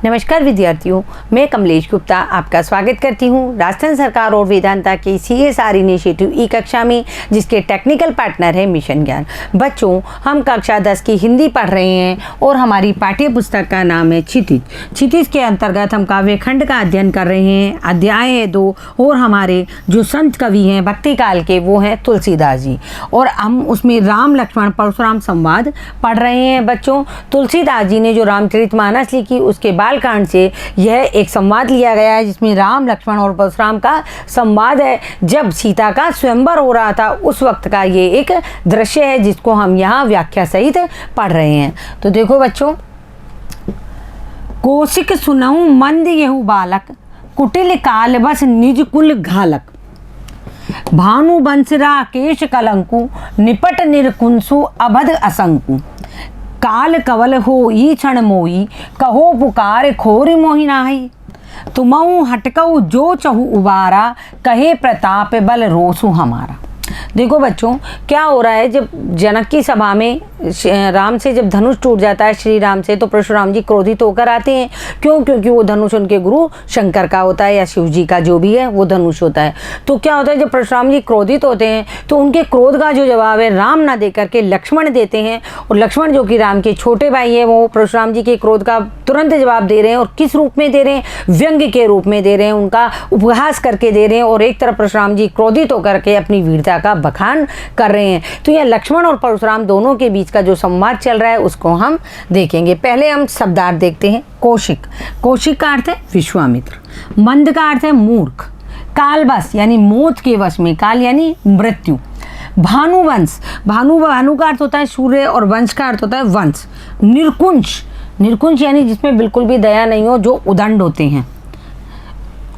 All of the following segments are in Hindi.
नमस्कार विद्यार्थियों, मैं कमलेश गुप्ता आपका स्वागत करती हूं राजस्थान सरकार और वेदांता की CSR इनिशिएटिव ई कक्षा में, जिसके टेक्निकल पार्टनर है मिशन ज्ञान। बच्चों, हम कक्षा 10 की हिंदी पढ़ रहे हैं और हमारी पाठ्य पुस्तक का नाम है क्षितिज। क्षितिज के अंतर्गत हम काव्य खंड का अध्ययन कर रहे हैं। अध्याय है 2 और हमारे जो संत कवि हैं भक्ति काल के, वो हैं तुलसीदास जी, और हम उसमें राम लक्ष्मण परशुराम संवाद पढ़ रहे हैं। बच्चों, तुलसीदास जी ने जो रामचरितमानस लिखी, उसके बालकांड से यह एक संवाद लिया गया है, जिसमें राम लक्ष्मण और परशुराम का संवाद है। जब सीता का स्वयंवर हो रहा था, उस वक्त का ये एक दृश्य है, जिसको हम यहाँ व्याख्या सहित पढ़ रहे हैं। तो देखो बच्चों, कौशिक सुनहु मंद यहु बालक, कुटिल काल बस निज कुल घालक। भानु बंस राकेश कलंकु, निपट निरकुंसु अभद असंकु। काल कवल हो ई क्षण मोई, कहो पुकार खोरी मोहि नाहि। तुमऊ हटकऊ जो चहु उबारा, कहे प्रताप बल रोसु हमारा। देखो बच्चों, क्या हो रहा है, जब जनक की सभा में राम से जब धनुष टूट जाता है श्री राम से, तो परशुराम जी क्रोधित होकर आते हैं। क्यों? क्योंकि वो धनुष उनके गुरु शंकर का होता है, या शिव जी का जो भी है वो धनुष होता है। तो क्या होता है, जब परशुराम जी क्रोधित होते हैं तो उनके क्रोध का जो जवाब है राम ना दे करके लक्ष्मण देते हैं। और लक्ष्मण जो कि राम के छोटे भाई हैं, वो परशुराम जी के क्रोध का तुरंत जवाब दे रहे हैं। और किस रूप में दे रहे हैं? व्यंग्य के रूप में दे रहे हैं, उनका उपहास करके दे रहे हैं। और एक तरफ परशुराम जी क्रोधित होकर के अपनी वीरता का बखान कर रहे हैं। तो यह लक्ष्मण और परशुराम दोनों के बीच का जो संवाद चल रहा है, उसको हम देखेंगे। पहले हम शब्दार्थ देखते हैं। कौशिक, कौशिक का अर्थ है विश्वामित्र। मंद का अर्थ है मूर्ख। कालवश यानी मौत के वश में, काल यानी मृत्यु। भानुवंश, भानु का अर्थ होता है सूर्य, और वंश का अर्थ होता है वंश। निरकुंश, निरकुंश यानी जिसमें बिल्कुल भी दया नहीं हो, जो उदंड होते हैं।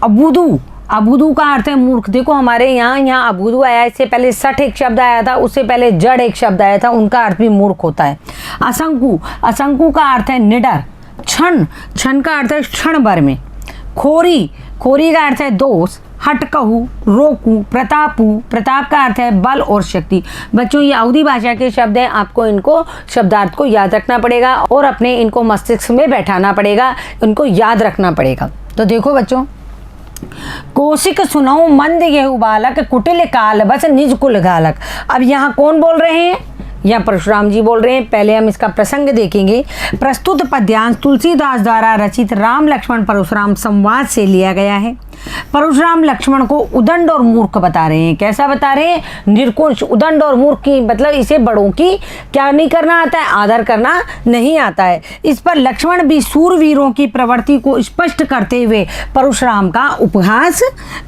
अबुदु, अबुदु का अर्थ है मूर्ख। देखो हमारे यहाँ अबुदु आया, इससे पहले सठ एक शब्द आया था, उससे पहले जड़ एक शब्द आया था, उनका अर्थ भी मूर्ख होता है। असंकु, असंकु का अर्थ है निडर। क्षण, क्षण का अर्थ है क्षण भर में। खोरी, खोरी का अर्थ है दोष। हटकहु, रोकू। प्रतापु, प्रताप का अर्थ है बल और शक्ति। बच्चों, ये अवधी भाषा के शब्द हैं, आपको इनको शब्दार्थ को याद रखना पड़ेगा और अपने इनको मस्तिष्क में बैठाना पड़ेगा, इनको याद रखना पड़ेगा। तो देखो बच्चों, कौशिक सुनहु मंद यहु बालक, कुटिल काल बस निज कुल घालक। अब यहाँ कौन बोल रहे हैं? यहाँ परशुराम जी बोल रहे हैं। पहले हम इसका प्रसंग देखेंगे। प्रस्तुत पद्यांश तुलसीदास द्वारा रचित राम लक्ष्मण परशुराम संवाद से लिया गया है। परशुराम लक्ष्मण को उदंड और मूर्ख बता रहे हैं। कैसा बता रहे हैं? निर्कुंश, उदंड और मूर्ख की मतलब इसे बड़ों की क्या नहीं करना आता है? आदर करना नहीं आता है। इस पर लक्ष्मण भी सूरवीरों की प्रवृत्ति को स्पष्ट करते हुए परशुराम का उपहास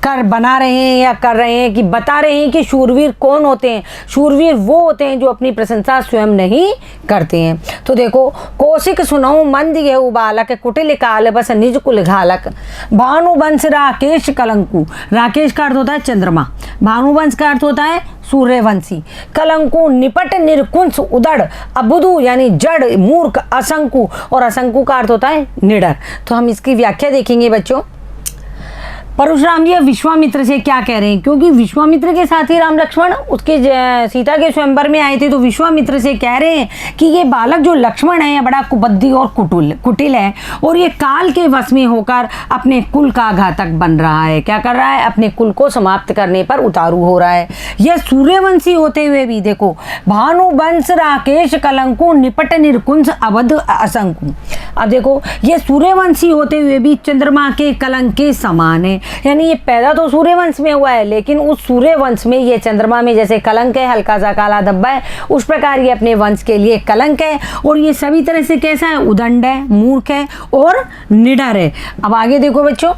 बना रहे हैं, या कर रहे हैं कि बता रहे हैं कि शूरवीर कौन होते हैं। शूरवीर वो होते हैं जो अपनी प्रशंसा स्वयं नहीं करते हैं। तो देखो, कौशिक सुनहु मंद यहु बालक, कुटिल काल बस निज कुल घालक। भानुवंश राकेश कलंकु, राकेश का अर्थ होता है चंद्रमा। भानुवंश का अर्थ होता है सूर्यवंशी। कलंकु निपट निरकुंस उदड़। अबुदु यानी जड़, मूर्ख। असंकु, और असंकु का अर्थ होता है निडर। तो हम इसकी व्याख्या देखेंगे बच्चों। परशुराम जी विश्वामित्र से क्या कह रहे हैं? क्योंकि विश्वामित्र के साथ ही राम लक्ष्मण उसके सीता के स्वयंवर में आए थे, तो विश्वामित्र से कह रहे हैं कि ये बालक जो लक्ष्मण है, बड़ा कुबद्दी और कुटिल है, और ये काल के वश में होकर अपने कुल का घातक बन रहा है। क्या कर रहा है? अपने कुल को समाप्त करने पर उतारू हो रहा है। यह सूर्यवंशी होते हुए भी देखो, भानुवंश राकेश कलंकु, निपट निरकुंस अवध असंकु। अब देखो, ये सूर्यवंशी होते हुए भी चंद्रमा के कलंक के समान है। यानी ये पैदा तो सूर्यवंश में हुआ है, लेकिन उस सूर्यवंश में ये चंद्रमा में जैसे कलंक है, हल्का सा काला धब्बा है, उस प्रकार ये अपने वंश के लिए कलंक है। और ये सभी तरह से कैसा है? उदंड है, मूर्ख है और निडर है। अब आगे देखो बच्चों,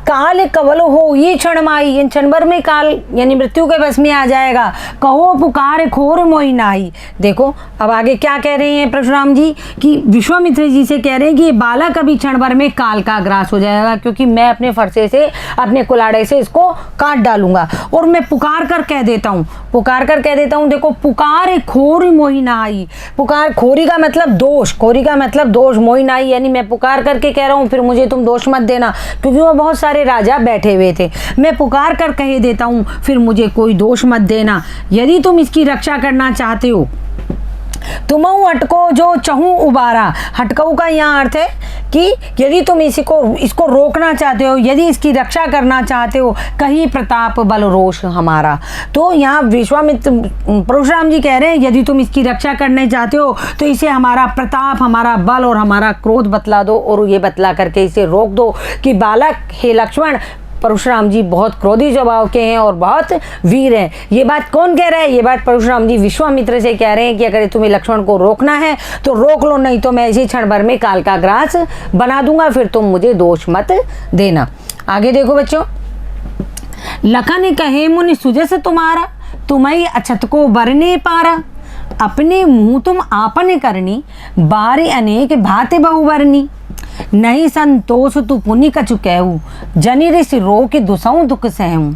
काल कवल हो ये क्षण माई, इन क्षण भर में काल यानी मृत्यु के बस में आ जाएगा। कहो पुकार खोर मोहि नाहि। देखो अब आगे क्या कह रहे हैं परशुराम जी, कि विश्वामित्र जी से कह रहे हैं कि ये बालक अभी क्षण भर में काल का ग्रास हो जाएगा, क्योंकि मैं अपने फरसे से, अपने कुलाड़े से इसको काट डालूंगा। और मैं पुकार कर कह देता हूँ, पुकार कर कह देता हूँ। देखो, पुकार खोर मोहि नाहि। पुकार, खोरी का मतलब दोष, खोरी का मतलब दोष, मोहि नाहि यानी मैं पुकार करके कह रहा हूँ, फिर मुझे तुम दोष मत देना, क्योंकि वो बहुत सारे राजा बैठे हुए थे। मैं पुकार कर कह देता हूँ, फिर मुझे कोई दोष मत देना। यदि तुम इसकी रक्षा करना चाहते हो तुमऊ हटको जो चहूँ उबारा। हटकऊ का यहाँ अर्थ है कि यदि तुम इसको रोकना चाहते हो, यदि इसकी रक्षा करना चाहते हो, कहीं प्रताप बल रोष हमारा। तो यहाँ विश्वामित्र परशुराम जी कह रहे हैं यदि तुम इसकी रक्षा करने चाहते हो तो इसे हमारा प्रताप, हमारा बल और हमारा क्रोध बतला दो और ये बतला करके इसे रोक दो कि बालक हे लक्ष्मण, परशुराम जी बहुत क्रोधी स्वभाव के हैं और बहुत वीर हैं। ये बात कौन कह रहा है? ये बात परशुराम जी विश्वामित्र से कह रहे हैं कि अगर तुम्हें लक्ष्मण को रोकना है तो रोक लो, नहीं तो मैं इसी क्षण भर में काल का ग्रास बना दूंगा, फिर तुम मुझे दोष मत देना। आगे देखो बच्चों, लखन कहे मुनि सुजस तुम्हारा, तुम्हें अछत को बरने पारा। अपने मुँह तुम आपने करनी, बारी अनेक भांति बहुबरनी। नहीं संतोष तू पुनि कछु कहूँ, जनि ऋषि रो के दुसऊँ दुख सहूँ।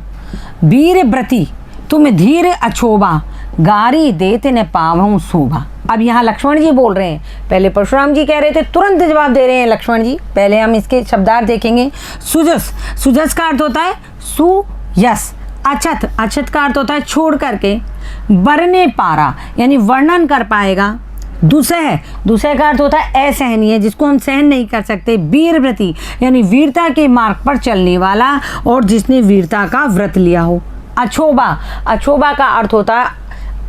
वीर व्रति तुम धीर अछोबा, गारी देते न पावऊँ शोभा। अब यहाँ लक्ष्मण जी बोल रहे हैं, पहले परशुराम जी कह रहे थे, तुरंत जवाब दे रहे हैं लक्ष्मण जी। पहले हम इसके शब्दार्थ देखेंगे। सुजस, सुजस का अर्थ होता है सुयस। अछत, अछत का अर्थ होता है छोड़ करके। बरने पारा यानी वर्णन कर पाएगा। दुसह, दुसह का अर्थ होता है असहनीय, जिसको हम सहन नहीं कर सकते। वीरव्रति यानी वीरता के मार्ग पर चलने वाला और जिसने वीरता का व्रत लिया हो। अछोबा, अछोबा का अर्थ होता है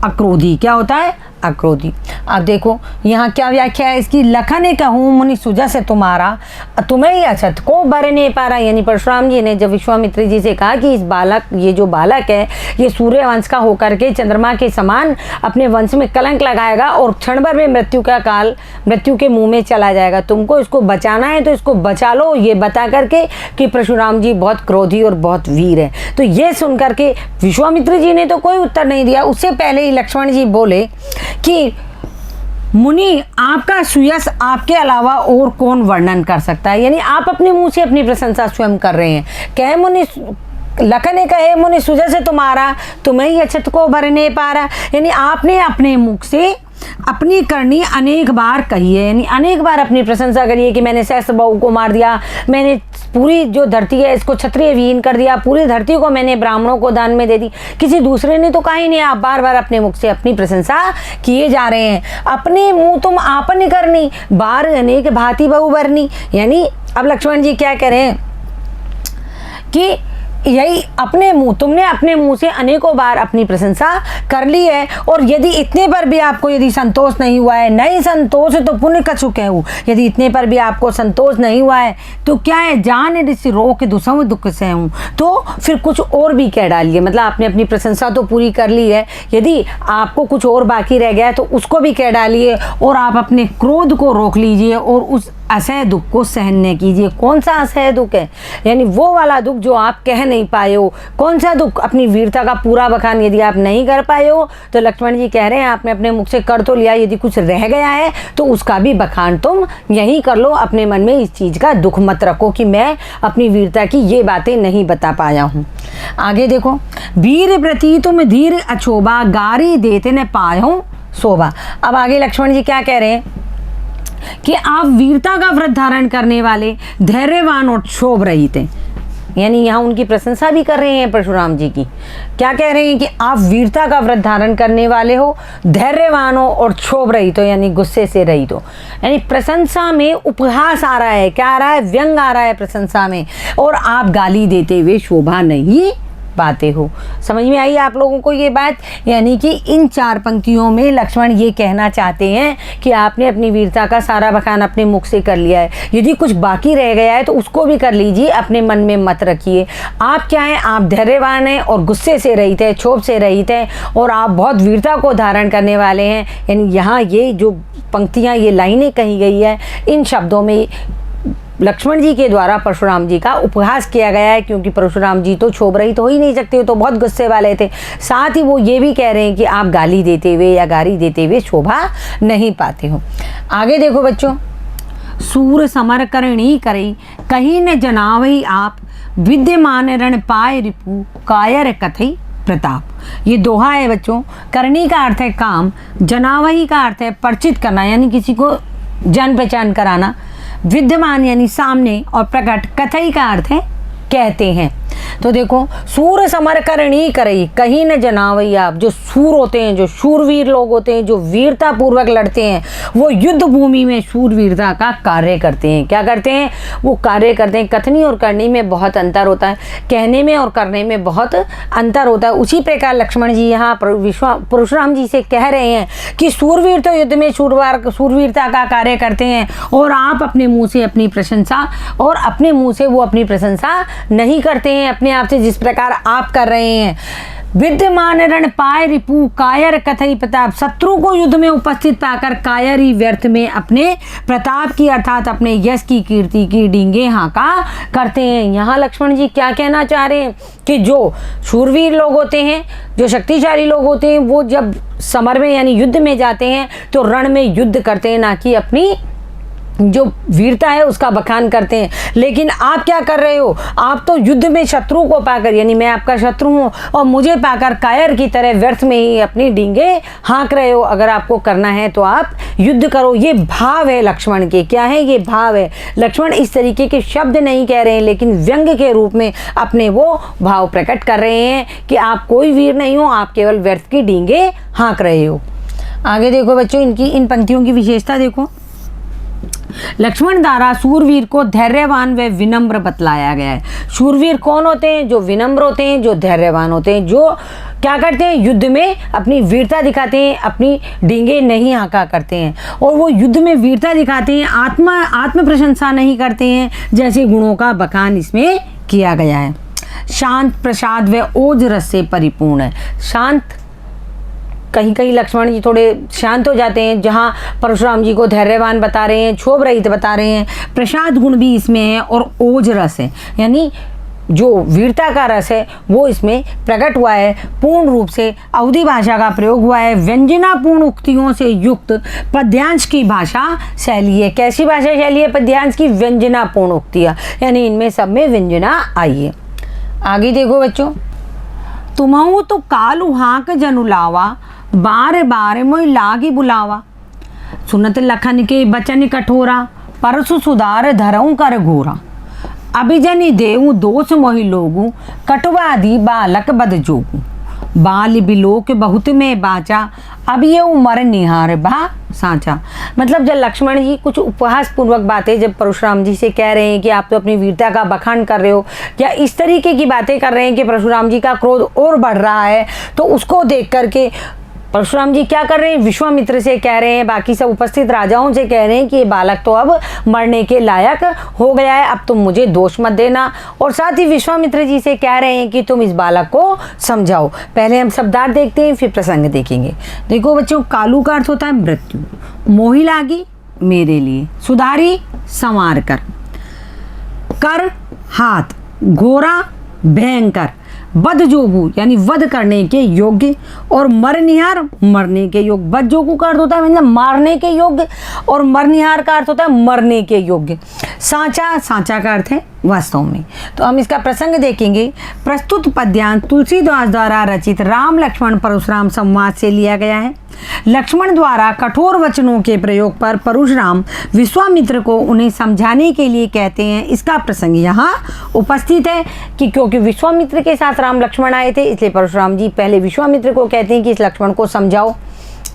अक्रोधी। क्या होता है? अक्रोधी। अब देखो यहाँ क्या व्याख्या है इसकी। लखन कहूँ मुनि सुजस से तुम्हारा, तुम्हें ही अछत को बरने पारा। यानी परशुराम जी ने जब विश्वामित्र जी से कहा कि इस बालक, ये जो बालक है ये सूर्य वंश का होकर के चंद्रमा के समान अपने वंश में कलंक लगाएगा और क्षण भर में मृत्यु का काल मृत्यु के मुंह में चला जाएगा, तुमको इसको बचाना है तो इसको बचा लो, ये बता करके कि परशुराम जी बहुत क्रोधी और बहुत वीर है। तो ये सुन करके विश्वामित्र जी ने तो कोई उत्तर नहीं दिया। उससे पहले ही लक्ष्मण जी बोले कि मुनि आपका सुयस आपके अलावा और कौन वर्णन कर सकता है। यानी आप अपने मुंह से अपनी प्रशंसा स्वयं कर रहे हैं। कहे मुनि, लखन कहे मुनि सुजस से तुम्हारा, तुम्हें ही अछत को भरने पारा। यानी आपने अपने मुख से अपनी करनी अनेक बार कही है, यानी अनेक बार अपनी प्रशंसा करी है कि मैंने सहस्त्र बाहु को मार दिया, मैंने पूरी जो धरती है इसको क्षत्रिय विहीन कर दिया, पूरी धरती को मैंने ब्राह्मणों को दान में दे दी। किसी दूसरे ने तो कहा ही नहीं। आप बार बार अपने मुख से अपनी प्रशंसा किए जा रहे हैं। अपने मुंह तुम आपने करनी, बार अनेक भांति बहुबरनी। यानी अब लक्ष्मण जी क्या कह रहे हैं कि यही अपने मुंह, तुमने अपने मुंह से अनेकों बार अपनी प्रशंसा कर ली है और यदि इतने पर भी आपको यदि संतोष नहीं हुआ है, नहीं संतोष तो पुण्य कछु कहूँ, यदि इतने पर भी आपको संतोष नहीं हुआ है तो क्या है, जान ऋषि रो के दुसऊँ दुख सहूँ, तो फिर कुछ और भी कह डालिए। मतलब आपने अपनी प्रशंसा तो पूरी कर ली है, यदि आपको कुछ और बाकी रह गया है तो उसको भी कह डालिए और आप अपने क्रोध को रोक लीजिए और उस असह्य दुख को सहन कीजिए। कौन सा असह्य दुख है? यानी वो वाला दुख जो आप कह नहीं पाए हो। कौन सा दुख? अपनी वीरता का पूरा बखान यदि आप नहीं कर पाए हो तो लक्ष्मण जी कह रहे हैं आपने अपने मुख से कर तो लिया, यदि कुछ रह गया है तो उसका भी बखान तुम यहीं कर लो। अपने मन में इस चीज़ का दुख मत रखो कि मैं अपनी वीरता की ये बातें नहीं बता पाया हूँ। आगे देखो, वीर प्रति तुम धीर अछोबा, गारी देते न पायो शोभा। अब आगे लक्ष्मण जी क्या कह रहे हैं कि आप वीरता का व्रत धारण करने वाले, धैर्यवान और क्षोभ रहित हैं। यानी यहाँ उनकी प्रशंसा भी कर रहे हैं परशुराम जी की। क्या कह रहे हैं कि आप वीरता का व्रत धारण करने वाले हो, धैर्यवान हो और क्षोभ रहित हो, यानी गुस्से से रहित हो। यानी प्रशंसा में उपहास आ रहा है, क्या आ रहा है? व्यंग आ रहा है प्रशंसा में, और आप गाली देते हुए शोभा नहीं पाते हो। समझ में आई आप लोगों को ये बात? यानी कि इन चार पंक्तियों में लक्ष्मण ये कहना चाहते हैं कि आपने अपनी वीरता का सारा बखान अपने मुख से कर लिया है, यदि कुछ बाकी रह गया है तो उसको भी कर लीजिए, अपने मन में मत रखिए। आप क्या हैं? आप धैर्यवान हैं और गुस्से से रहित हैं, क्षोभ से रहित हैं और आप बहुत वीरता को धारण करने वाले हैं। यानी यहाँ ये जो पंक्तियाँ, ये लाइनें कही गई है, इन शब्दों में लक्ष्मण जी के द्वारा परशुराम जी का उपहास किया गया है, क्योंकि परशुराम जी तो क्षोभ रहित हो ही नहीं सकते, तो बहुत गुस्से वाले थे। साथ ही वो ये भी कह रहे हैं कि आप गाली देते हुए या गारी देते हुए शोभा नहीं पाते हो। आगे देखो बच्चों, सूर समर करणी करई, कहीं न जनावई आप, विद्यमान रण पाए रिपु, कायर कथई प्रताप। ये दोहा है बच्चों। करणी का अर्थ है काम, जनावही का अर्थ है परिचित करना, यानी किसी को जान पहचान कराना, विद्यमान यानी सामने, और प्रकट, कथई का अर्थ है कहते हैं। तो देखो, सूर समर करणी करई कहीं न जनावई आप। जो सूर होते हैं, जो शूरवीर लोग होते हैं, जो वीरता पूर्वक लड़ते हैं, वो युद्ध भूमि में शूरवीरता का कार्य करते हैं। क्या करते हैं? वो कार्य करते हैं। कथनी और करनी में बहुत अंतर होता है, कहने में और करने में बहुत अंतर होता है। उसी प्रकार लक्ष्मण जी यहाँ परशुराम जी से कह रहे हैं कि सूरवीर तो युद्ध में शूरवीरता का कार्य करते हैं, और आप अपने मुंह से अपनी प्रशंसा और अपने मुंह से वो अपनी प्रशंसा नहीं करते हैं अपने आप से, जिस प्रकार आप कर रहे हैं। विद्यमान रण पाय रिपु कायर कथई प्रताप। शत्रु को युद्ध में उपस्थित पाकर कायर ही व्यर्थ में अपने प्रताप की अर्थात अपने यश की कीर्ति की डींगे हाका करते हैं। यहाँ लक्ष्मण जी क्या कहना चाह रहे हैं कि जो शूरवीर लोग होते हैं, जो शक्तिशाली लोग होते हैं, वो जब समर में यानी युद्ध में जाते हैं तो रण में युद्ध करते हैं, ना कि अपनी जो वीरता है उसका बखान करते हैं। लेकिन आप क्या कर रहे हो? आप तो युद्ध में शत्रु को पाकर, यानी मैं आपका शत्रु हूँ और मुझे पाकर कायर की तरह व्यर्थ में ही अपनी डींगे हाँक रहे हो। अगर आपको करना है तो आप युद्ध करो। ये भाव है लक्ष्मण के। क्या है? ये भाव है। लक्ष्मण इस तरीके के शब्द नहीं कह रहे हैं, लेकिन व्यंग के रूप में अपने वो भाव प्रकट कर रहे हैं कि आप कोई वीर नहीं हो, आप केवल व्यर्थ की डींगे हाँक रहे हो। आगे देखो बच्चों, इनकी इन पंक्तियों की विशेषता देखो। लक्ष्मण द्वारा शूरवीर को धैर्यवान व विनम्र बतलाया गया है। शूरवीर कौन होते हैं? जो विनम्र होते हैं, जो धैर्यवान होते हैं, जो क्या करते हैं? युद्ध में अपनी वीरता दिखाते हैं, अपनी डींगे नहीं हाँका करते हैं, और वो युद्ध में वीरता दिखाते हैं, आत्म प्रशंसा नहीं करते हैं, जैसे गुणों का बखान इसमें किया गया है। शांत प्रसाद व ओज रस से परिपूर्ण है। शांत, कहीं कहीं लक्ष्मण जी थोड़े शांत हो जाते हैं, जहाँ परशुराम जी को धैर्यवान बता रहे हैं, क्षोभ रहित बता रहे हैं। प्रसाद गुण भी इसमें है, और ओज रस है, यानी जो वीरता का रस है वो इसमें प्रकट हुआ है। पूर्ण रूप से अवधि भाषा का प्रयोग हुआ है। व्यंजनापूर्ण उक्तियों से युक्त पद्यांश की भाषा शैली है। कैसी भाषा शैली है पद्यांश की? व्यंजनापूर्ण उक्तियाँ, यानी इनमें सब में व्यंजना आई है। आगे देखो बच्चों, तुमहु तो कालू हाँक जनुलावा, बार बार मोई लागी बुलावा। सुनत लखन के बचन कठोरा, परसु सुधार धरऊं कर घोरा। अभिजनि देऊ दोष मोहि लोगू, कटवादी बालक बद जोगू। बाल बिलोक बहुत में बाचा, अब ये उमर निहार बा सांचा। मतलब जब लक्ष्मण जी कुछ उपहास पूर्वक बातें जब परशुराम जी से कह रहे हैं कि आप तो अपनी वीरता का बखान कर रहे हो, या इस तरीके की बातें कर रहे हैं कि परशुराम जी का क्रोध और बढ़ रहा है, तो उसको देख करके परशुराम जी क्या कर रहे हैं? विश्वामित्र से कह रहे हैं, बाकी सब उपस्थित राजाओं से कह रहे हैं कि ये बालक तो अब मरने के लायक हो गया है, अब तुम मुझे दोष मत देना। और साथ ही विश्वामित्र जी से कह रहे हैं कि तुम इस बालक को समझाओ। पहले हम शब्दार्थ देखते हैं, फिर प्रसंग देखेंगे। देखो बच्चों, कालू का अर्थ होता है मृत्यु, मोहि लागी मेरे लिए, सुधारी संवार कर हाथ, घोरा भयंकर, बद जोगू यानी वध करने के योग्य, और मरनिहार मरने के योग्य। बद जोगू का अर्थ होता है मतलब मारने के योग्य, और मरनिहार का अर्थ होता है मरने के योग्य। सांचा, सांचा का अर्थ है वास्तव में। तो हम इसका प्रसंग देखेंगे। प्रस्तुत पद्यांश तुलसीदास द्वारा रचित राम लक्ष्मण परशुराम संवाद से लिया गया है। लक्ष्मण द्वारा कठोर वचनों के प्रयोग पर परशुराम विश्वामित्र को उन्हें समझाने के लिए कहते हैं। इसका प्रसंग यहाँ उपस्थित है कि क्योंकि विश्वामित्र के साथ राम लक्ष्मण आए थे, इसलिए परशुराम जी पहले विश्वामित्र को कहते हैं कि इस लक्ष्मण को समझाओ।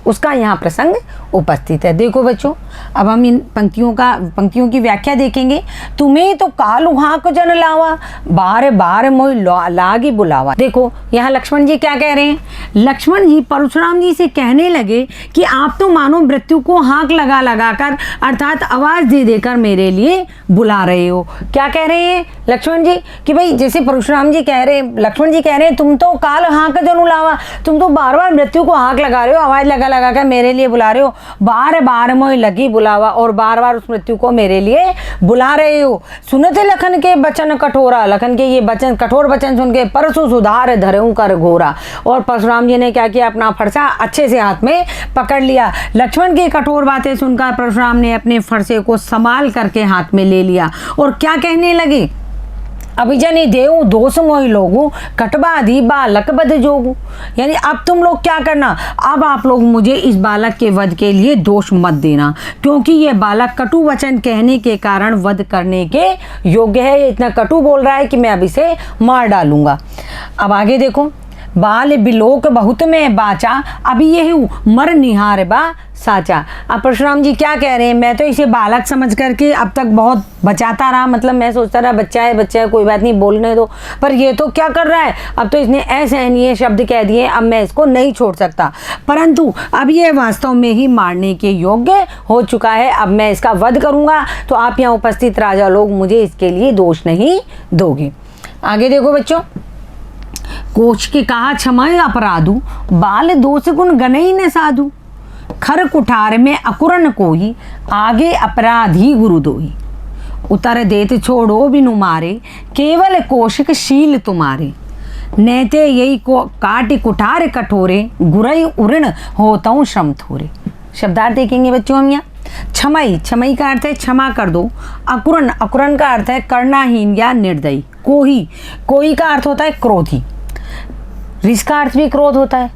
उसका यहाँ प्रसंग उपस्थित है। देखो बच्चों, अब हम इन पंक्तियों की व्याख्या देखेंगे। तुम्हें तो कालू हाँक जन लावा, बार बार मोहि लागी बुलावा। देखो यहाँ लक्ष्मण जी क्या कह रहे हैं? लक्ष्मण जी परशुराम जी से कहने लगे कि आप तो मानो मृत्यु को हाँक लगा लगा कर अर्थात आवाज दे देकर मेरे लिए बुला रहे हो। क्या कह रहे हैं लक्ष्मण जी? कि भाई जैसे परशुराम जी कह रहे हैं, लक्ष्मण जी कह रहे हैं तुम तो काल हाँक जन लावा, तुम तो बार बार मृत्यु को हाँक लगा रहे हो, आवाज लगा लगा कर मेरे लिए बुला रहे हो। बार बार मोहि लगी बुलावा, और बार बार उस मृत्यु को मेरे लिए बुला रहे हो। सुनते लखन के बचन कठोरा, लखन के ये बचन कठोर वचन सुन के परसु सुधार धरऊं कर घोरा। और परशुराम जी ने क्या किया? अपना फरसा अच्छे से हाथ में पकड़ लिया। लक्ष्मण की कठोर बातें सुनकर परशुराम ने अपने फरसे को संभाल करके हाथ में ले लिया और क्या कहने लगे? अभिजनी देऊ दोष मोहि लोगू कटबाधी बालक बद जोगू। यानी अब तुम लोग क्या करना, अब आप लोग मुझे इस बालक के वध के लिए दोष मत देना, क्योंकि ये बालक कटु वचन कहने के कारण वध करने के योग्य है। ये इतना कटु बोल रहा है कि मैं अब इसे मार डालूंगा। अब आगे देखो, बाल बिलोक बहुत में बाचा, अभी ये हूँ मर निहार बा साचा। अब परशुराम जी क्या कह रहे हैं, मैं तो इसे बालक समझ करके अब तक बहुत बचाता रहा, मतलब मैं सोचता रहा बच्चा है कोई बात नहीं बोलने दो, पर ये तो क्या कर रहा है, अब तो इसने असहनीय शब्द कह दिए, अब मैं इसको नहीं छोड़ सकता। परंतु अब ये वास्तव में ही मारने के योग्य हो चुका है, अब मैं इसका वध करूँगा, तो आप यहाँ उपस्थित राजा लोग मुझे इसके लिए दोष नहीं दोगे। आगे देखो बच्चों, कोश के कहा क्षमय अपराधु, बाल दोष गुण गनई न साधु, खर कुठार में अकुरन कोई, आगे अपराधी गुरु दोई, उतर देत छोड़ो बिनु मारे, केवल कोशिक शील तुम्हारे, नैते यही को काट कुठार कठोरे, गुरई उऋण होतऊ श्रम थोरे। शब्दार्थ देखेंगे बच्चों हम यहाँ। क्षमई, क्षमई का अर्थ है क्षमा कर दो। अकुरन, अकुरन का अर्थ है करनाहीन या निर्दयी। कोही, कोही का अर्थ होता है क्रोधी। रिस का अर्थ भी क्रोध होता है,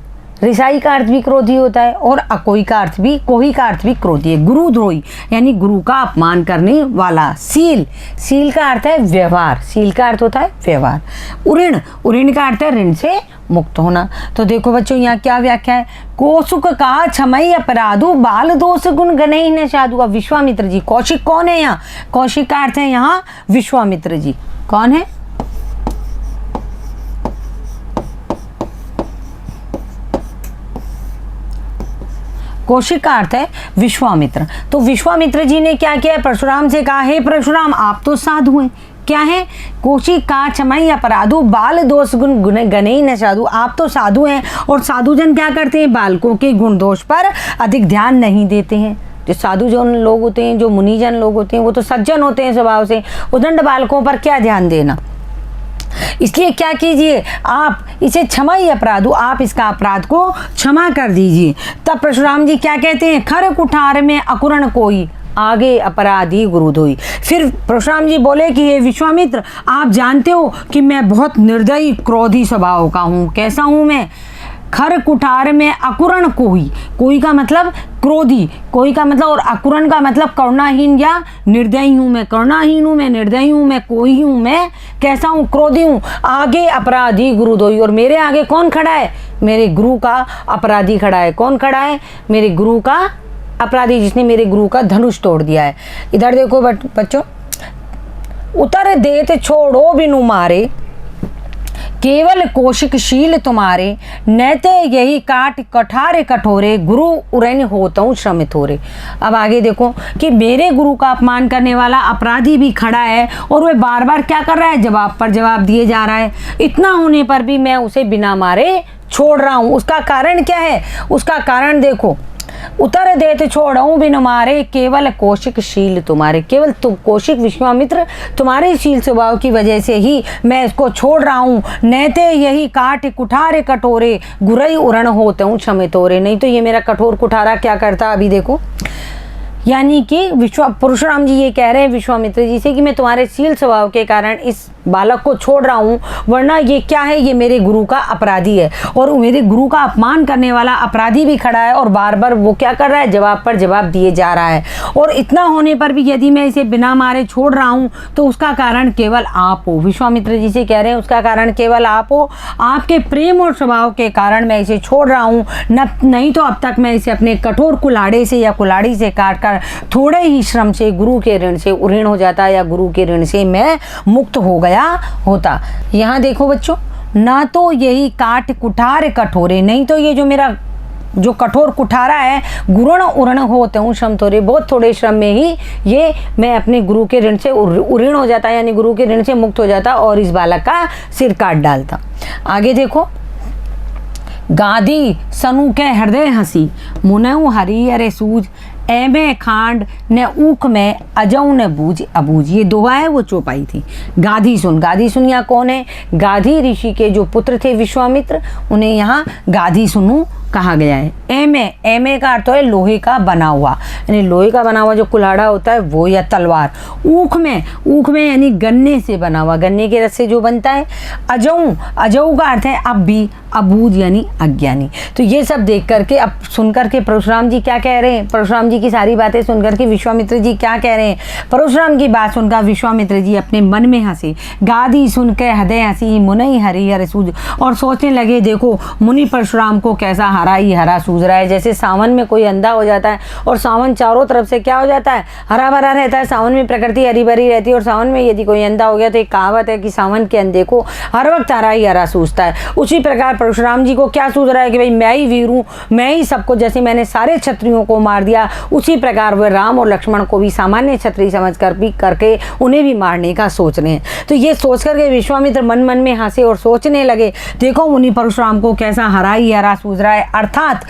रिसाई का अर्थ भी क्रोधी होता है, और अकोई का अर्थ भी, कोही का अर्थ भी क्रोधी है। गुरुद्रोही यानी गुरु का अपमान करने वाला। सील, सील का अर्थ है व्यवहार, सील का अर्थ होता है व्यवहार। उऋण, उऋण का अर्थ है ऋण से मुक्त होना। तो देखो बच्चों यहाँ क्या व्याख्या है, कौशिक का क्षमई अपराधु, बाल दोष गुण गनई न साधु। अब विश्वामित्र जी, कौशिक कौन है यहाँ, कौशिक का अर्थ है यहाँ विश्वामित्र जी। कौन है, कौशिक का अर्थ है विश्वामित्र। तो विश्वामित्र जी ने क्या किया, परशुराम से कहा, हे परशुराम आप तो साधु हैं, क्या है, कोशिक का क्षमई अपराधु, बाल दोष गुण गनई न साधु। आप तो साधु हैं, और साधुजन क्या करते हैं, बालकों के गुण दोष पर अधिक ध्यान नहीं देते हैं। जो साधु जो लोग होते हैं, जो मुनिजन लोग होते हैं, वो तो सज्जन होते हैं स्वभाव से, उदंड बालकों पर क्या ध्यान देना। इसलिए क्या कीजिए, आप इसे क्षमई अपराधु, आप इसका अपराध को क्षमा कर दीजिए। तब परशुराम जी क्या कहते हैं, खर कुठार में अकुरण कोई, आगे अपराधी गुरुधोई। फिर परशुराम जी बोले कि हे विश्वामित्र, आप जानते हो कि मैं बहुत निर्दयी क्रोधी स्वभाव का हूँ। कैसा हूँ मैं, खर कुठार में अकुरण कोई, कोई का मतलब क्रोधी, कोई का मतलब, और अकुरण का मतलब करुणाहीन या निर्दयी हूँ मैं, करुणाहीन हूँ मैं, निर्दयी हूँ मैं, कोई हूँ मैं, कैसा हूँ, क्रोधी हूँ, आगे अपराधी गुरुद्रोही। और मेरे आगे कौन खड़ा है, मेरे गुरु का अपराधी खड़ा है। कौन खड़ा है, मेरे गुरु का अपराधी, जिसने मेरे गुरु का धनुष तोड़ दिया है। इधर देखो बच्चों, उतर देत छोड़ो बिनु मारे, केवल कौशिक शील तुम्हारे, नैते यही काट कठारे कठोरे, गुरु उरैन होतऊ श्रम थोरे। अब आगे देखो कि मेरे गुरु का अपमान करने वाला अपराधी भी खड़ा है, और वह बार बार क्या कर रहा है, जवाब पर जवाब दिए जा रहा है। इतना होने पर भी मैं उसे बिना मारे छोड़ रहा हूँ। उसका कारण क्या है, उसका कारण देखो, उतर देत छोड़ऊं बिन मारे, केवल कौशिक शील तुम्हारे, केवल तुम कौशिक विश्वामित्र तुम्हारे शील स्वभाव की वजह से ही मैं इसको छोड़ रहा हूँ। नैते यही काट कुठारे कठोरे, गुरई उरण होते हूँ क्षमे तोरे। नहीं तो ये मेरा कठोर कुठारा क्या करता, अभी देखो। यानी कि परशुराम जी ये कह रहे हैं विश्वामित्र जी से कि मैं तुम्हारे शील स्वभाव के कारण इस बालक को छोड़ रहा हूँ, वरना ये क्या है, ये मेरे गुरु का अपराधी है, और मेरे गुरु का अपमान करने वाला अपराधी भी खड़ा है, और बार बार वो क्या कर रहा है, जवाब पर जवाब दिए जा रहा है। और इतना होने पर भी यदि मैं इसे बिना मारे छोड़ रहा हूँ, तो उसका कारण केवल आप हो। विश्वामित्र जी से कह रहे हैं उसका कारण केवल आप हो, आपके प्रेम और स्वभाव के कारण मैं इसे छोड़ रहा हूँ, नहीं तो अब तक मैं इसे अपने कठोर कुल्हाड़े से या कुल्हाड़ी से काट कर थोड़े ही श्रम से गुरु के ऋण से उऋण हो जाता, या गुरु के ऋण से मैं मुक्त हो गया होता। यहाँ देखो बच्चों, ना तो यही काट कुठार कठोरे, नहीं तो ये जो मेरा जो कठोर कुठारा है, गुरुण उरण होते हूँ श्रम थोड़े, बहुत थोड़े श्रम में ही ये मैं अपने गुरु के ऋण से उऋण हो जाता, यानी गुरु के ऋण से मुक्त हो जाता, और इस बालक का सिर काट डालता। आगे देखो, गादी सनु के हृदय हंसी, मुनऊ हरी अरे सूझ, एमे खांड न ऊख में अजऊ न बूझ अबूझ। ये दुआएं वो चौपाई थी। गाधी सुन यहाँ कौन है? गाधी ऋषि के जो पुत्र थे विश्वामित्र, उन्हें यहाँ गाधी सुनु कहा गया है। एमे का अर्थ है लोहे का बना हुआ, यानी लोहे का बना हुआ जो कुल्हाड़ा होता है वो, या तलवार। ऊख में यानी गन्ने से बना हुआ, गन्ने के रस से जो बनता है। अजऊ का अर्थ है अब भी, अबूझ यानी अज्ञानी। तो ये सब देख करके, अब सुन करके परशुराम जी क्या कह रहे हैं, परशुराम जी की सारी बातें सुन करके विश्वामित्र जी क्या कह रहे हैं। परशुराम की बात सुनकर विश्वामित्र जी अपने मन में हंसे। गाधी सुन के हृदय हंसी, मुनि हरिहर सूझ। और सोचने लगे, देखो मुनि परशुराम को कैसा हरा सूझ रहा है। जैसे सावन में कोई अंधा हो जाता है और सावन चारों तरफ से क्या हो जाता है, हरा भरा रहता है। सावन में प्रकृति हरी भरी रहती है, और सावन में यदि कोई अंधा हो गया तो एक कहावत है कि सावन के अंधे को हर वक्त हरा सूझता है। उसी प्रकार परशुराम जी को क्या सूझ रहा है कि भाई मैं ही वीर हूँ, मैं ही सबको, जैसे मैंने सारे क्षत्रियों को मार दिया, उसी प्रकार वे राम और लक्ष्मण को भी सामान्य क्षत्रिय समझ कर भी करके उन्हें भी मारने का सोच रहे हैं। तो ये सोच करके विश्वामित्र मन में हंसे और सोचने लगे, देखो मुनि परशुराम को कैसा हरा सूझ रहा है। अर्थात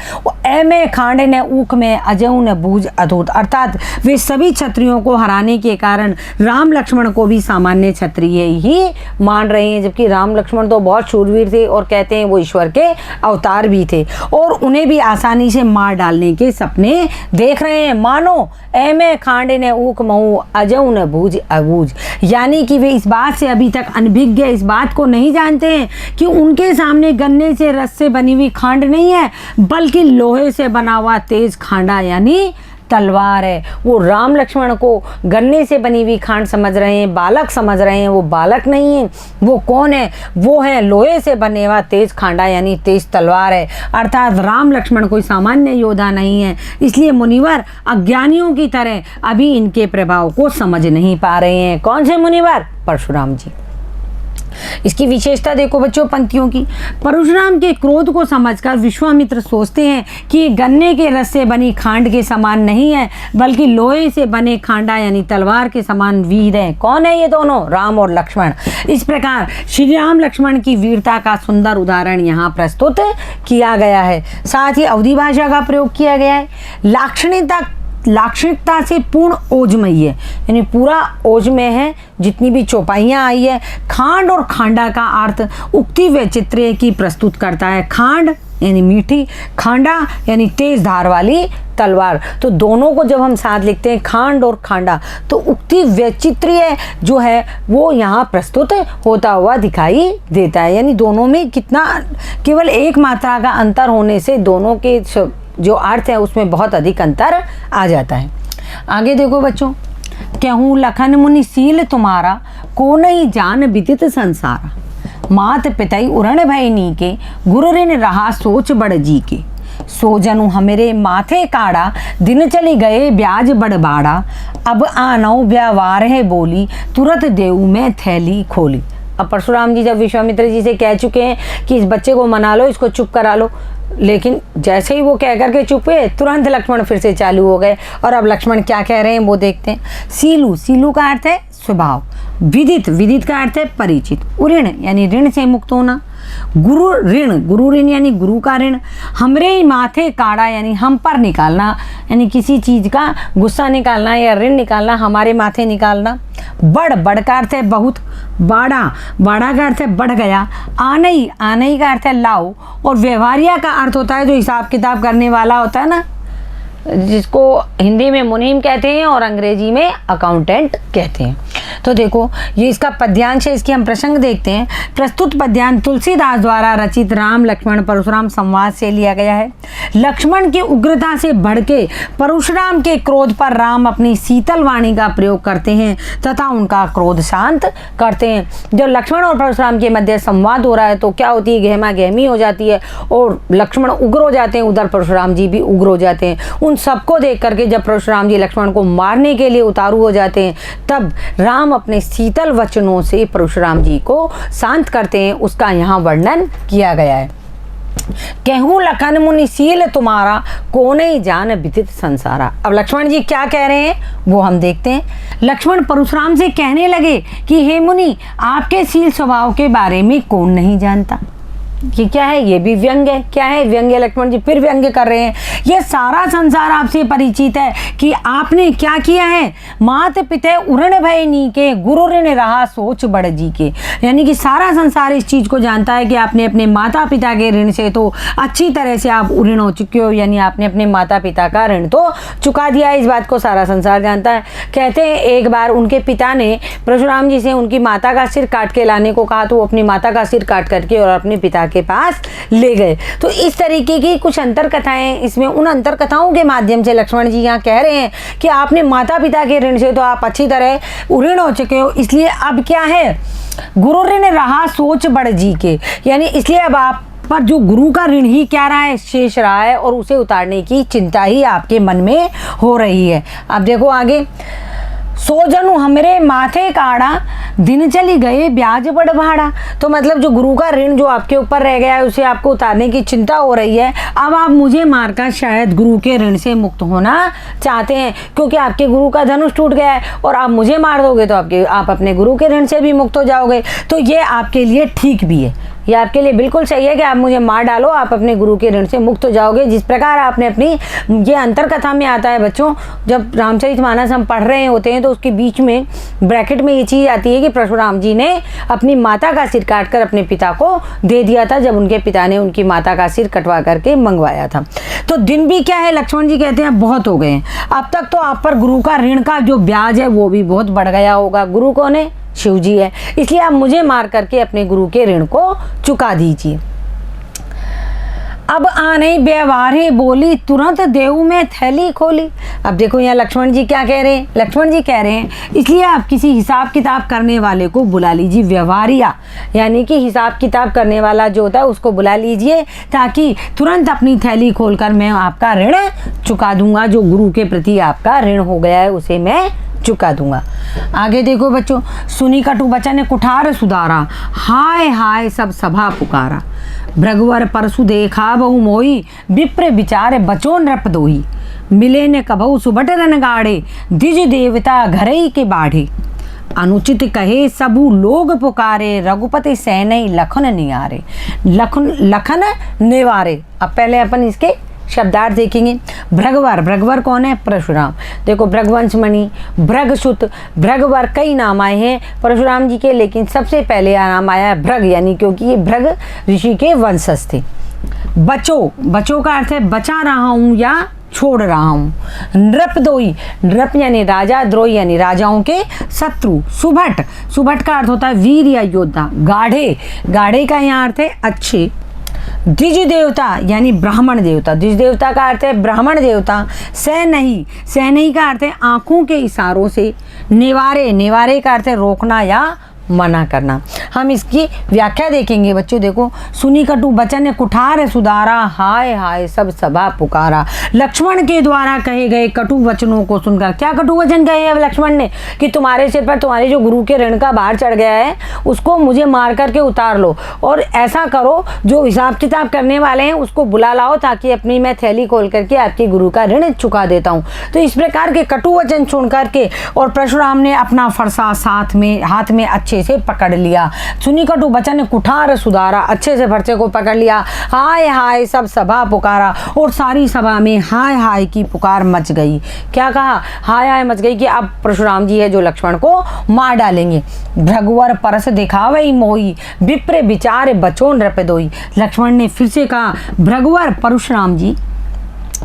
एमे खांड ने ऊख में अजऊ न बूझ अधूत, अर्थात वे सभी क्षत्रियों को हराने के कारण राम लक्ष्मण को भी सामान्य क्षत्रिय ही मान रहे हैं, जबकि राम लक्ष्मण तो बहुत शूरवीर थे और कहते हैं वो ईश्वर के अवतार भी थे, और उन्हें भी आसानी से मार डालने के सपने देख रहे हैं। मानो एमे खांड ने ऊख महू अजऊ न बूझ अबूझ, यानी कि वे इस बात से अभी तक अनभिज्ञ, इस बात को नहीं जानते हैं कि उनके सामने गन्ने से रस से बनी हुई खांड नहीं है, बल्कि लोहे से बना हुआ तेज खांडा यानी तलवार है। वो राम लक्ष्मण को गन्ने से बनी हुई खांड समझ रहे हैं, बालक समझ रहे हैं। वो बालक नहीं है, वो कौन है? वो है लोहे से बने हुआ तेज खांडा यानी तेज तलवार है। अर्थात राम लक्ष्मण कोई सामान्य योद्धा नहीं है, इसलिए मुनिवर अज्ञानियों की तरह अभी इनके प्रभाव को समझ नहीं पा रहे हैं। कौन से मुनिवर? परशुराम जी। इसकी विशेषता देखो बच्चों पंक्तियों की। परशुराम के क्रोध को समझकर विश्वामित्र सोचते हैं कि गन्ने के रस से बनी खांड के समान नहीं है, बल्कि लोहे से बने खांडा यानी तलवार के समान वीर है। कौन है ये दोनों? राम और लक्ष्मण। इस प्रकार श्री राम लक्ष्मण की वीरता का सुंदर उदाहरण यहाँ प्रस्तुत किया गया है। साथ ही अवधी भाषा का प्रयोग किया गया है। लाक्षणिकता से पूर्ण ओजमयी है, यानी पूरा ओज में है। जितनी भी चौपाइयाँ आई है, खांड और खांडा का अर्थ उक्ति वैचित्र्य की प्रस्तुत करता है। खांड यानी मीठी, खांडा यानी तेज धार वाली तलवार। तो दोनों को जब हम साथ लिखते हैं खांड और खांडा, तो उक्ति वैचित्र्य जो है वो यहाँ प्रस्तुत होता हुआ दिखाई देता है। यानी दोनों में कितना, केवल एक मात्रा का अंतर होने से दोनों के जो अर्थ है उसमें बहुत अधिक अंतर आ जाता है। आगे देखो बच्चों, कहूँ लखन मुनि सील तुम्हारा, को नहीं जान विदित संसारा। मात पितई उरण भय नीके, गुरु ऋण रहा सोच बड़ जी के। सो जनु हमेरे माथे काड़ा, दिन चली गए ब्याज बड़बाड़ा। अब आनौ व्यवहार है बोली, तुरंत देऊ में थैली खोली। अब परशुराम जी जब विश्वामित्र जी से कह चुके हैं कि इस बच्चे को मना लो, इसको चुप करा लो, लेकिन जैसे ही वो कह करके चुप हुए, तुरंत लक्ष्मण फिर से चालू हो गए। और अब लक्ष्मण क्या कह रहे हैं वो देखते हैं। सीलू का अर्थ है स्वभाव। विदित का अर्थ है परिचित। उऋण यानी ऋण से मुक्त होना। गुरु ऋण यानी गुरु का ऋण। हमरे ही माथे काड़ा यानी हम पर निकालना, यानी किसी चीज का गुस्सा निकालना या ऋण निकालना, हमारे माथे निकालना। बड़ का अर्थ है बहुत। बाड़ा का अर्थ है बढ़ गया। आनई का अर्थ है लाओ। और व्यवहारिया का अर्थ होता है जो हिसाब किताब करने वाला होता है ना, जिसको हिंदी में मुनीम कहते हैं और अंग्रेजी में अकाउंटेंट कहते हैं। तो देखो ये इसका पद्यांश है, इसकी हम प्रसंग देखते हैं। प्रस्तुत पद्यांश तुलसीदास द्वारा रचित राम लक्ष्मण परशुराम संवाद से लिया गया है। लक्ष्मण की उग्रता से भड़के परशुराम के क्रोध पर राम अपनी शीतल वाणी का प्रयोग करते हैं तथा उनका क्रोध शांत करते हैं। जब लक्ष्मण और परशुराम के मध्य संवाद हो रहा है तो क्या होती है, गहमा गहमी हो जाती है और लक्ष्मण उग्र हो जाते हैं, उधर परशुराम जी भी उग्र हो जाते हैं। उन सबको देख करके जब परशुराम जी लक्ष्मण को मारने के लिए उतारू हो जाते हैं, तब राम अपने शीतल वचनों से परशुराम जी को शांत करते हैं। उसका यहाँ वर्णन किया गया है। कहूँ लखन मुनि सील तुम्हारा, को नहीं जान विदित संसारा। अब लक्ष्मण जी क्या कह रहे हैं वो हम देखते हैं। लक्ष्मण परशुराम से कहने लगे कि हे मुनि, आपके सील स्वभाव के बारे में कौन नहीं जानता। ये क्या है, ये भी व्यंग्य है। क्या है, व्यंग्य। लक्ष्मण जी फिर व्यंग्य कर रहे हैं। ये सारा संसार आपसे परिचित है कि आपने क्या किया है। मात पिते उऋण भय नीके, गुरु ऋण रहा सोच बड़ जी के। यानी कि सारा संसार इस चीज को जानता है कि आपने अपने माता पिता के ऋण से तो अच्छी तरह से आप ऋण हो चुके हो, यानी आपने अपने माता पिता का ऋण तो चुका दिया है। इस बात को सारा संसार जानता है। कहते हैं एक बार उनके पिता ने परशुराम जी से उनकी माता का सिर काट के लाने को कहा, तो वो अपनी माता का सिर काट करके और अपने पिता के पास ले गए। तो इस तरीके की कुछ अंतर कथाएं इसमें, उन अंतर कथाओं के माध्यम से लक्ष्मण जी यहाँ कह रहे हैं कि आपने माता पिता के ऋण से तो आप अच्छी तरह ऋण हो चुके हो, इसलिए अब क्या है, गुरु ऋण रहा सोच बड़ जी के। यानी इसलिए अब आप पर जो गुरु का ऋण ही क्या रहा है, शेष रहा है, और उसे उतारने की चिंता ही आपके मन में हो रही है। अब देखो आगे, सो जनू हमरे माथे काड़ा, दिन चली गए ब्याज बड़ भाड़ा। तो मतलब जो गुरु का ऋण जो आपके ऊपर रह गया है उसे आपको उतारने की चिंता हो रही है। अब आप मुझे मारकर शायद गुरु के ऋण से मुक्त होना चाहते हैं, क्योंकि आपके गुरु का धनुष टूट गया है और आप मुझे मार दोगे तो आप अपने गुरु के ऋण से भी मुक्त हो जाओगे। तो ये आपके लिए ठीक भी है, ये आपके लिए बिल्कुल सही है कि आप मुझे मार डालो, आप अपने गुरु के ऋण से मुक्त हो जाओगे। जिस प्रकार आपने अपनी, ये अंतर कथा में आता है बच्चों, जब रामचरितमानस हम पढ़ रहे होते हैं तो उसके बीच में ब्रैकेट में ये चीज़ आती है कि परशुराम जी ने अपनी माता का सिर काटकर अपने पिता को दे दिया था, जब उनके पिता ने उनकी माता का सिर कटवा करके मंगवाया था। तो दिन भी क्या है, लक्ष्मण जी कहते हैं बहुत हो गए हैं। अब तक तो आप पर गुरु का ऋण का जो ब्याज है वो भी बहुत बढ़ गया होगा। गुरु कौन है, शिव जी है, इसलिए आप मुझे मार करके अपने गुरु के ऋण को चुका दीजिए। अब आने व्यवहारे बोली, तुरंत देव में थैली खोली। अब देखो यहाँ लक्ष्मण जी क्या कह रहे हैं, लक्ष्मण जी कह रहे हैं इसलिए आप किसी हिसाब किताब करने वाले को बुला लीजिए, व्यवहारिया यानी कि हिसाब किताब करने वाला जो होता है उसको बुला लीजिए, ताकि तुरंत अपनी थैली खोलकर मैं आपका ऋण चुका दूंगा। जो गुरु के प्रति आपका ऋण हो गया है उसे मैं चुका दूंगा। आगे देखो बच्चों, सुनी कटु बचन कुठार सुधारा, हाय हाय सब सभा पुकारा। भृगुवर परसु देखा बहु मोही, विप्र विचार बचो नृप दोही। मिले ने कबहु सुबट रन गाड़े, द्विज देवता घरई के बाढ़े। अनुचित कहे सबू लोग पुकारे, रघुपति सैनई लखन नियारे। लखन निवारे। अब पहले अपन इसके शब्दार्थ देखेंगे। भृगवर, भृगवर कौन है, परशुराम। देखो भृगवंश मणि, भृगसुत, भृगवर कई नाम आए हैं परशुराम जी के, लेकिन सबसे पहले नाम आया है भृग, यानी क्योंकि ये भृग ऋषि के वंशज थे। बचो, बचो का अर्थ है बचा रहा हूँ या छोड़ रहा हूँ। नृपद्रोही, नृप यानी राजा, द्रोही यानी राजाओं के शत्रु। सुभट, सुभट का अर्थ होता है वीर या योद्धा। गाढ़े, गाढ़े का यहाँ अर्थ है अच्छे। द्विज देवता यानी ब्राह्मण देवता, द्विज देवता का अर्थ है ब्राह्मण देवता। सैनही, सैनही का अर्थ है आंखों के इशारों से। निवारे, निवारे का अर्थ है रोकना या मना करना। हम इसकी व्याख्या देखेंगे बच्चों। देखो, सुनी कटु बचन कुठार सुधारा, हाय हाय सब सभा पुकारा। लक्ष्मण के द्वारा कहे गए कटु वचनों को सुनकर, क्या कटु वचन कहे अब लक्ष्मण ने, कि तुम्हारे सिर पर तुम्हारे जो गुरु के ऋण का भार चढ़ गया है उसको मुझे मार करके उतार लो, और ऐसा करो जो हिसाब किताब करने वाले हैं उसको बुला लाओ, ताकि अपनी मैं थैली खोल करके आपके गुरु का ऋण चुका देता हूँ। तो इस प्रकार के कटु वचन सुन करके और परशुराम ने अपना फरसा हाथ में अच्छे से पकड़ लिया। सुनी कटु बचन कुठार सुधारा, अच्छे से फरसे को पकड़ लिया। हाय हाय सब सभा पुकारा, और सारी सभा में हाय हाय की पुकार मच गई। क्या कहा, हाय हाय मच गई कि अब परशुराम जी है जो लक्ष्मण को मार डालेंगे। भृगुवर परस दिखावई मोही, विप्र विचार बचो नृप दोही। लक्ष्मण ने फिर से कहा, भृगुवर परशुराम जी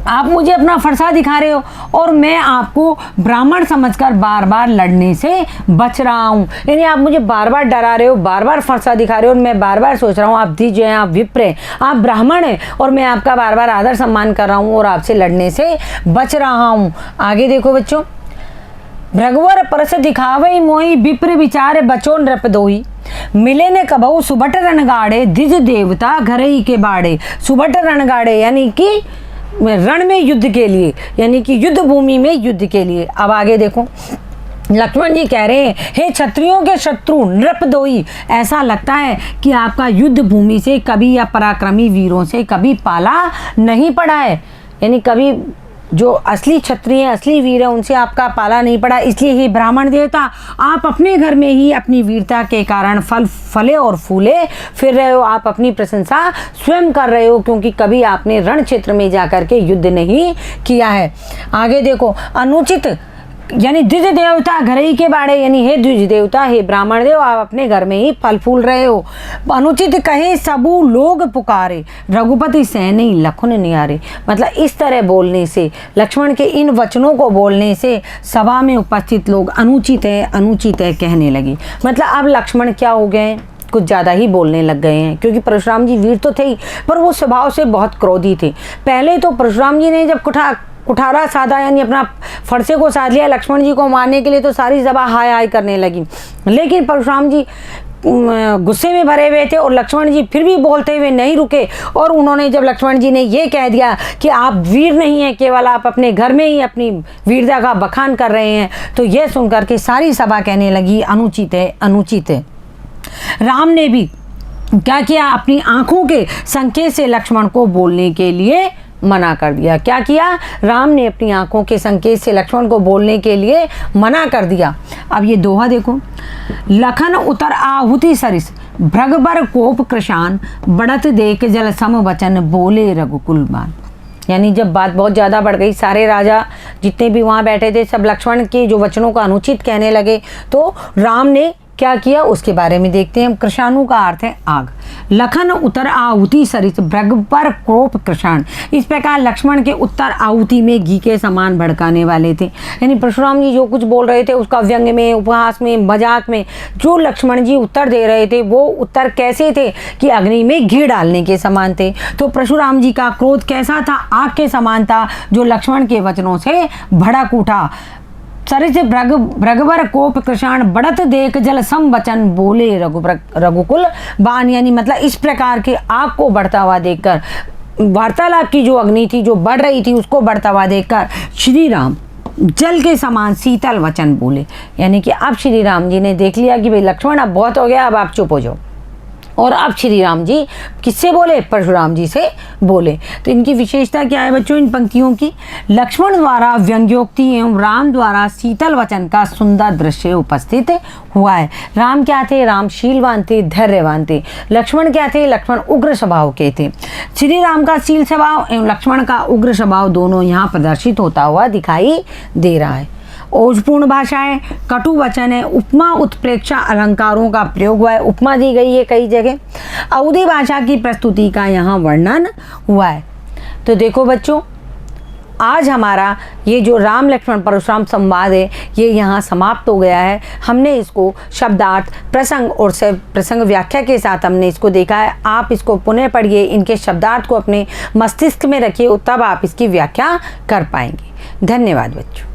आप मुझे अपना फरसा दिखा रहे हो और मैं आपको ब्राह्मण समझकर बार बार लड़ने से बच रहा हूँ। यानी आप मुझे बार बार डरा रहे हो, बार बार फरसा दिखा रहे हो, और मैं बार बार सोच रहा हूँ आप द्विज हैं, आप विप्र हैं, आप ब्राह्मण हैं, और मैं आपका बार बार आदर सम्मान कर रहा हूँ और आपसे लड़ने से बच रहा हूँ। आगे देखो बच्चों, भृगुवर परस दिखावई मोही, विप्र विचार बचो नृप दोही। मिले ने कबहु सुबट रणगाड़े, द्विज देवता घरई के बाड़े। सुबट रणगाड़े यानी कि रण में युद्ध के लिए, यानी कि युद्ध भूमि में युद्ध के लिए। अब आगे देखो, लक्ष्मण जी कह रहे हैं, हे क्षत्रियों के शत्रु नृपदोही, ऐसा लगता है कि आपका युद्ध भूमि से कभी या पराक्रमी वीरों से कभी पाला नहीं पड़ा है, यानी कभी जो असली क्षत्रिय असली वीर है उनसे आपका पाला नहीं पड़ा, इसलिए हे ब्राह्मण देवता आप अपने घर में ही अपनी वीरता के कारण फले और फूले फिर रहे हो, आप अपनी प्रशंसा स्वयं कर रहे हो, क्योंकि कभी आपने रण क्षेत्र में जाकर के युद्ध नहीं किया है। आगे देखो, अनुचित यानी द्विज देवता घर ही के बाड़े, यानी हे द्विज देवता हे ब्राह्मण देव आप अपने घर में ही फल फूल रहे हो। अनुचित कहे सबू लोग पुकारे, रघुपति सैनी लखन निहारे। मतलब इस तरह बोलने से, लक्ष्मण के इन वचनों को बोलने से सभा में उपस्थित लोग अनुचित है कहने लगे। मतलब अब लक्ष्मण क्या हो गए, कुछ ज़्यादा ही बोलने लग गए हैं, क्योंकि परशुराम जी वीर तो थे ही, पर वो स्वभाव से बहुत क्रोधी थे। पहले तो परशुराम जी ने जब कुठारा साधा यानी अपना फरसे को साध लिया लक्ष्मण जी को मारने के लिए, तो सारी सभा हाय हाय करने लगी। लेकिन परशुराम जी गुस्से में भरे हुए थे और लक्ष्मण जी फिर भी बोलते हुए नहीं रुके, और उन्होंने जब लक्ष्मण जी ने ये कह दिया कि आप वीर नहीं हैं, केवल आप अपने घर में ही अपनी वीरता का बखान कर रहे हैं, तो यह सुनकर के सारी सभा कहने लगी अनुचित है। राम ने भी क्या किया, अपनी आंखों के संकेत से लक्ष्मण को बोलने के लिए मना कर दिया। क्या किया, राम ने अपनी आंखों के संकेत से लक्ष्मण को बोलने के लिए मना कर दिया। अब ये दोहा देखो, लखन उतर आहुति सरिस भ्रगबर कोप कृशान बढ़त देख जल सम वचन बोले रघुकुल बान। यानी जब बात बहुत ज़्यादा बढ़ गई, सारे राजा जितने भी वहाँ बैठे थे सब लक्ष्मण के जो वचनों का अनुचित कहने लगे, तो राम ने क्या किया उसके बारे में देखते हैं। कृशाणु का अर्थ है आग। लखन उतर आहुति सरिस भ्रग पर क्रोप कृषाण, इस प्रकार लक्ष्मण के उत्तर आहुति में घी के समान भड़काने वाले थे। यानी परशुराम जी जो कुछ बोल रहे थे उसका व्यंग में, उपहास में, मजाक में जो लक्ष्मण जी उत्तर दे रहे थे वो उत्तर कैसे थे कि अग्नि में घी डालने के समान थे। तो परशुराम जी का क्रोध कैसा था, आग के समान था, जो लक्ष्मण के वचनों से भड़क उठा। सरिस भ्रगवर कोप कृषाण बढ़त देख जल सम वचन बोले रघुकुल बान। यानी मतलब इस प्रकार के आग को बढ़ता हुआ देखकर, वार्तालाप की जो अग्नि थी जो बढ़ रही थी उसको बढ़ता हुआ देखकर श्री राम जल के समान शीतल वचन बोले। यानी कि अब श्री राम जी ने देख लिया कि भाई लक्ष्मण अब बहुत हो गया, अब आप चुप हो जाओ। और अब श्री राम जी किससे बोले, परशुराम जी से बोले। तो इनकी विशेषता क्या है बच्चों इन पंक्तियों की, लक्ष्मण द्वारा व्यंग्योक्ति एवं राम द्वारा शीतल वचन का सुंदर दृश्य उपस्थित हुआ है। राम क्या थे, राम शीलवान थे, धैर्यवान थे। लक्ष्मण क्या थे, लक्ष्मण उग्र स्वभाव के थे। श्री राम का शील स्वभाव एवं लक्ष्मण का उग्र स्वभाव दोनों यहाँ प्रदर्शित होता हुआ दिखाई दे रहा है। ओजपूर्ण भाषा है, कटु वचन है, उपमा उत्प्रेक्षा अलंकारों का प्रयोग हुआ है, उपमा दी गई है कई जगह। अवधी भाषा की प्रस्तुति का यहाँ वर्णन हुआ है। तो देखो बच्चों, आज हमारा ये जो राम लक्ष्मण परशुराम संवाद है ये यहाँ समाप्त हो गया है। हमने इसको शब्दार्थ, प्रसंग और प्रसंग व्याख्या के साथ हमने इसको देखा है। आप इसको पुनः पढ़िए, इनके शब्दार्थ को अपने मस्तिष्क में रखिए, तब आप इसकी व्याख्या कर पाएंगे। धन्यवाद बच्चों।